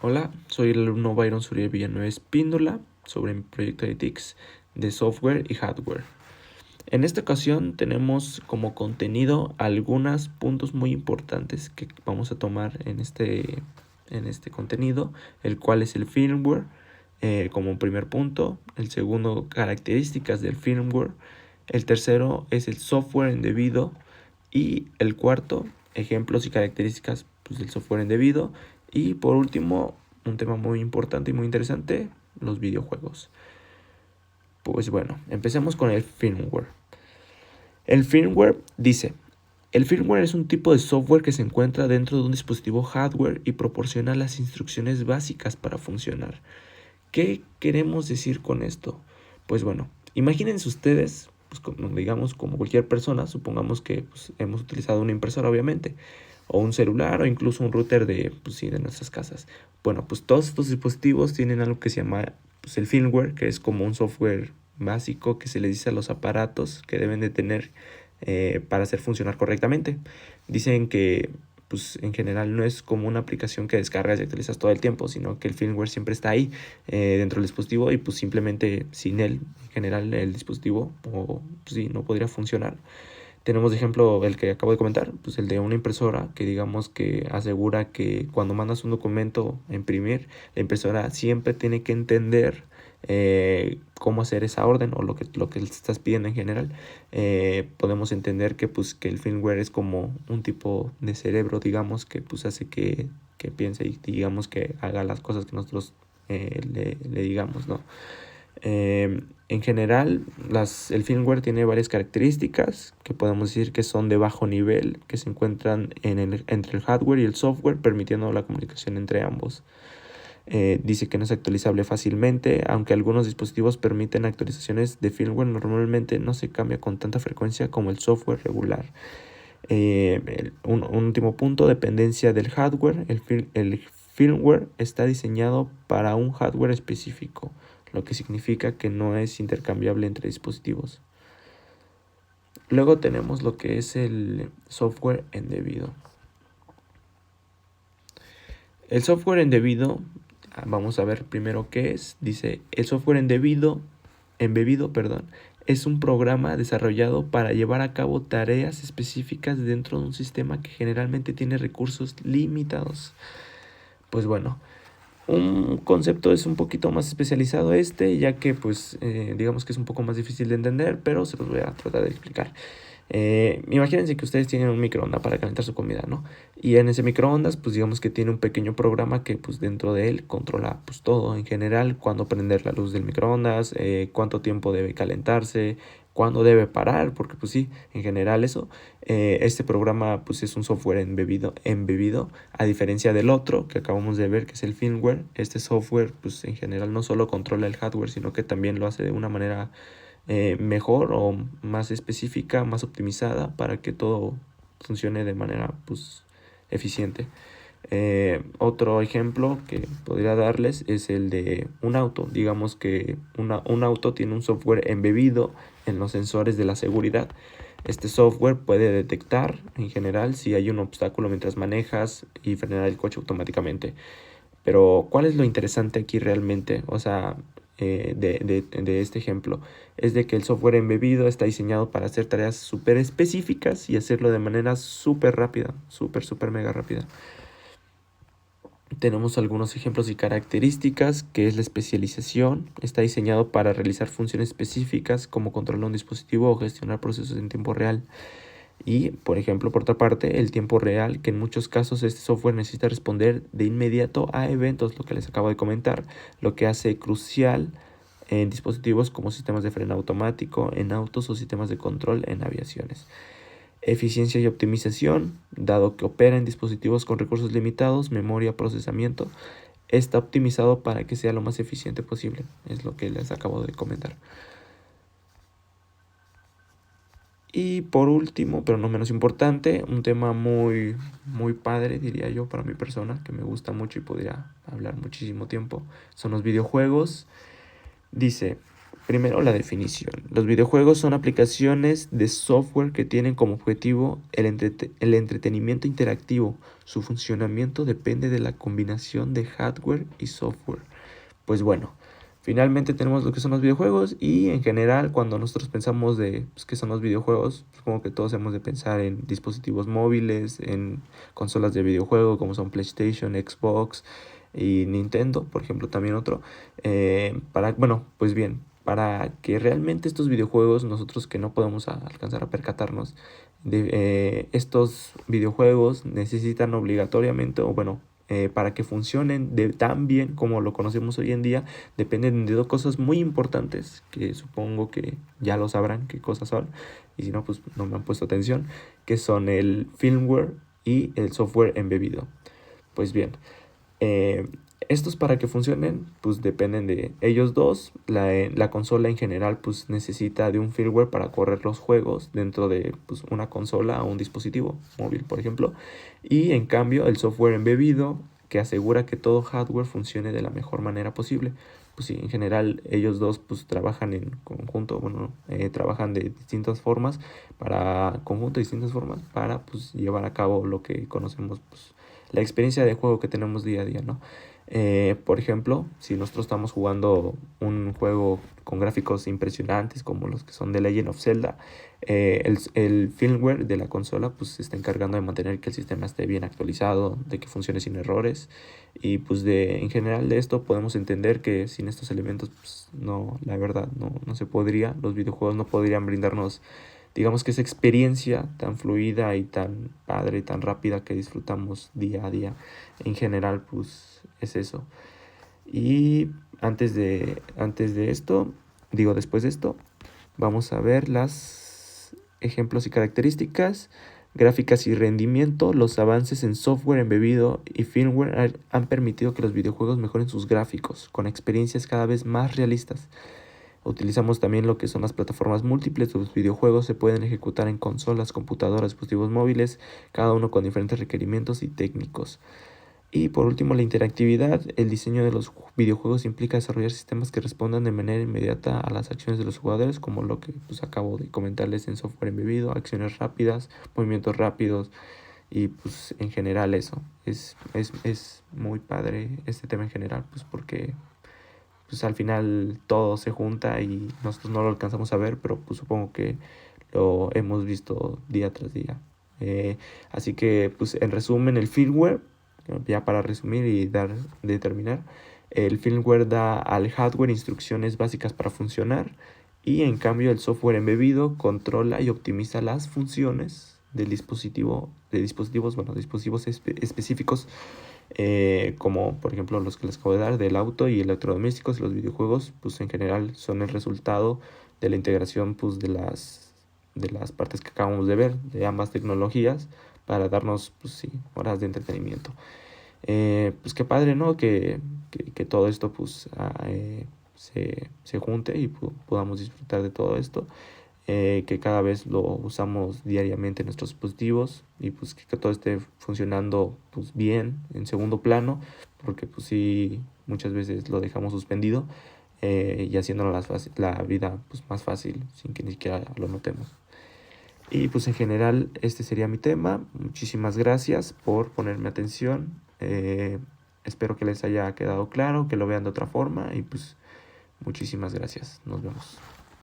Hola, soy el alumno Byron Suriel Villanueva Espíndola sobre mi proyecto de TICS de software y hardware. En esta ocasión tenemos como contenido algunos puntos muy importantes que vamos a tomar en este contenido, el cual es el firmware como primer punto, el segundo características del firmware, el tercero es el software indebido y el cuarto ejemplos y características del software indebido y por último un tema muy importante y muy interesante, los videojuegos. Pues bueno, empecemos con el firmware. El firmware dice: el firmware es un tipo de software que se encuentra dentro de un dispositivo hardware y proporciona las instrucciones básicas para funcionar. ¿Qué queremos decir con esto? Pues bueno, imagínense ustedes, pues digamos como cualquier persona, supongamos que hemos utilizado una impresora obviamente, o un celular o incluso un router de nuestras casas. Bueno, pues todos estos dispositivos tienen algo que se llama el firmware, que es como un software básico que se le dice a los aparatos que deben de tener para hacer funcionar correctamente. Dicen que en general no es como una aplicación que descargas y actualizas todo el tiempo, sino que el firmware siempre está ahí dentro del dispositivo y pues simplemente sin él, en general, el dispositivo no podría funcionar. Tenemos de ejemplo el que acabo de comentar, pues el de una impresora que digamos que asegura que cuando mandas un documento a imprimir, la impresora siempre tiene que entender cómo hacer esa orden o lo que le estás pidiendo en general. Podemos entender que el firmware es como un tipo de cerebro, digamos, que hace que piense y digamos que haga las cosas que nosotros le digamos, ¿no? En general, el firmware tiene varias características que podemos decir que son de bajo nivel, que se encuentran entre el hardware y el software, permitiendo la comunicación entre ambos. Dice que no es actualizable fácilmente, aunque algunos dispositivos permiten actualizaciones de firmware, normalmente no se cambia con tanta frecuencia como el software regular. Un último punto, dependencia del hardware. El firmware está diseñado para un hardware específico, lo que significa que no es intercambiable entre dispositivos. Luego tenemos lo que es el software embebido. El software embebido, vamos a ver primero qué es. Dice, el software embebido, es un programa desarrollado para llevar a cabo tareas específicas dentro de un sistema que generalmente tiene recursos limitados. Pues bueno, un concepto es un poquito más especializado ya que digamos que es un poco más difícil de entender, pero se los voy a tratar de explicar. Imagínense que ustedes tienen un microondas para calentar su comida, ¿no? Y en ese microondas, pues digamos que tiene un pequeño programa que dentro de él controla todo en general, cuándo prender la luz del microondas, cuánto tiempo debe calentarse, cuándo debe parar, porque sí, en general eso. Este programa es un software embebido, a diferencia del otro que acabamos de ver, que es el firmware. Este software en general no solo controla el hardware, sino que también lo hace de una manera mejor o más específica, más optimizada para que todo funcione de manera eficiente. Otro ejemplo que podría darles es el de un auto. Digamos que un auto tiene un software embebido en los sensores de la seguridad. Este software puede detectar en general si hay un obstáculo mientras manejas y frenar el coche automáticamente. Pero ¿cuál es lo interesante aquí realmente? O sea, de este ejemplo, es de que el software embebido está diseñado para hacer tareas súper específicas y hacerlo de manera súper rápida, súper mega rápida. Tenemos algunos ejemplos y características, que es la especialización. Está diseñado para realizar funciones específicas como controlar un dispositivo o gestionar procesos en tiempo real. Y, por ejemplo, por otra parte, el tiempo real, que en muchos casos este software necesita responder de inmediato a eventos, lo que les acabo de comentar, lo que hace crucial en dispositivos como sistemas de freno automático, en autos o sistemas de control en aviaciones. Eficiencia y optimización, dado que opera en dispositivos con recursos limitados, memoria, procesamiento, está optimizado para que sea lo más eficiente posible, es lo que les acabo de comentar. Y por último, pero no menos importante, un tema muy padre, diría yo, para mi persona, que me gusta mucho y podría hablar muchísimo tiempo, son los videojuegos. Dice, primero la definición. Los videojuegos son aplicaciones de software que tienen como objetivo el entretenimiento interactivo. Su funcionamiento depende de la combinación de hardware y software. Pues bueno, finalmente tenemos lo que son los videojuegos y en general cuando nosotros pensamos de pues, qué son los videojuegos, supongo que todos hemos de pensar en dispositivos móviles, en consolas de videojuego como son PlayStation, Xbox y Nintendo, por ejemplo, también otro. Bueno, pues bien, para que realmente estos videojuegos, nosotros que no podemos alcanzar a percatarnos, estos videojuegos necesitan obligatoriamente, o bueno, para que funcionen tan bien como lo conocemos hoy en día, dependen de dos cosas muy importantes, que supongo que ya lo sabrán qué cosas son, y si no, pues no me han puesto atención, que son el firmware y el software embebido. Pues bien, eh, estos para que funcionen, pues dependen de ellos dos. La consola en general, pues necesita de un firmware para correr los juegos dentro de pues, una consola o un dispositivo móvil, por ejemplo. Y en cambio, el software embebido, que asegura que todo hardware funcione de la mejor manera posible. Pues sí, en general ellos dos pues trabajan en conjunto, bueno, trabajan de distintas formas distintas formas para pues llevar a cabo lo que conocemos pues la experiencia de juego que tenemos día a día, ¿no? Por ejemplo, si nosotros estamos jugando un juego con gráficos impresionantes como los que son de Legend of Zelda, el firmware de la consola pues se está encargando de mantener que el sistema esté bien actualizado, de que funcione sin errores y pues en general de esto podemos entender que sin estos elementos pues no, la verdad no se podría, los videojuegos no podrían brindarnos digamos que esa experiencia tan fluida y tan padre y tan rápida que disfrutamos día a día. En general, pues es eso. Y después de esto, vamos a ver las ejemplos y características, gráficas y rendimiento. Los avances en software embebido y firmware han permitido que los videojuegos mejoren sus gráficos con experiencias cada vez más realistas. Utilizamos también lo que son las plataformas múltiples. Los videojuegos se pueden ejecutar en consolas, computadoras, dispositivos móviles, cada uno con diferentes requerimientos y técnicos. Y por último, la interactividad. El diseño de los videojuegos implica desarrollar sistemas que respondan de manera inmediata a las acciones de los jugadores, como lo que pues, acabo de comentarles en software embebido, acciones rápidas, movimientos rápidos y pues en general eso. Es muy padre este tema en general, pues porque pues al final todo se junta y nosotros no lo alcanzamos a ver, pero pues supongo que lo hemos visto día tras día. Así que pues en resumen el firmware, ya para resumir y terminar, el firmware da al hardware instrucciones básicas para funcionar y en cambio el software embebido controla y optimiza las funciones del dispositivos específicos como por ejemplo los que les acabo de dar del auto y electrodomésticos. Los videojuegos pues en general son el resultado de la integración pues de las partes que acabamos de ver de ambas tecnologías para darnos pues sí horas de entretenimiento. Pues qué padre, ¿no? Que todo esto pues se junte y podamos disfrutar de todo esto, que cada vez lo usamos diariamente en nuestros dispositivos y pues que todo esté funcionando pues bien en segundo plano, porque pues sí muchas veces lo dejamos suspendido y haciéndonos la vida pues más fácil sin que ni siquiera lo notemos. Y pues en general este sería mi tema. Muchísimas gracias por ponerme atención. Espero que les haya quedado claro, que lo vean de otra forma y pues muchísimas gracias. Nos vemos.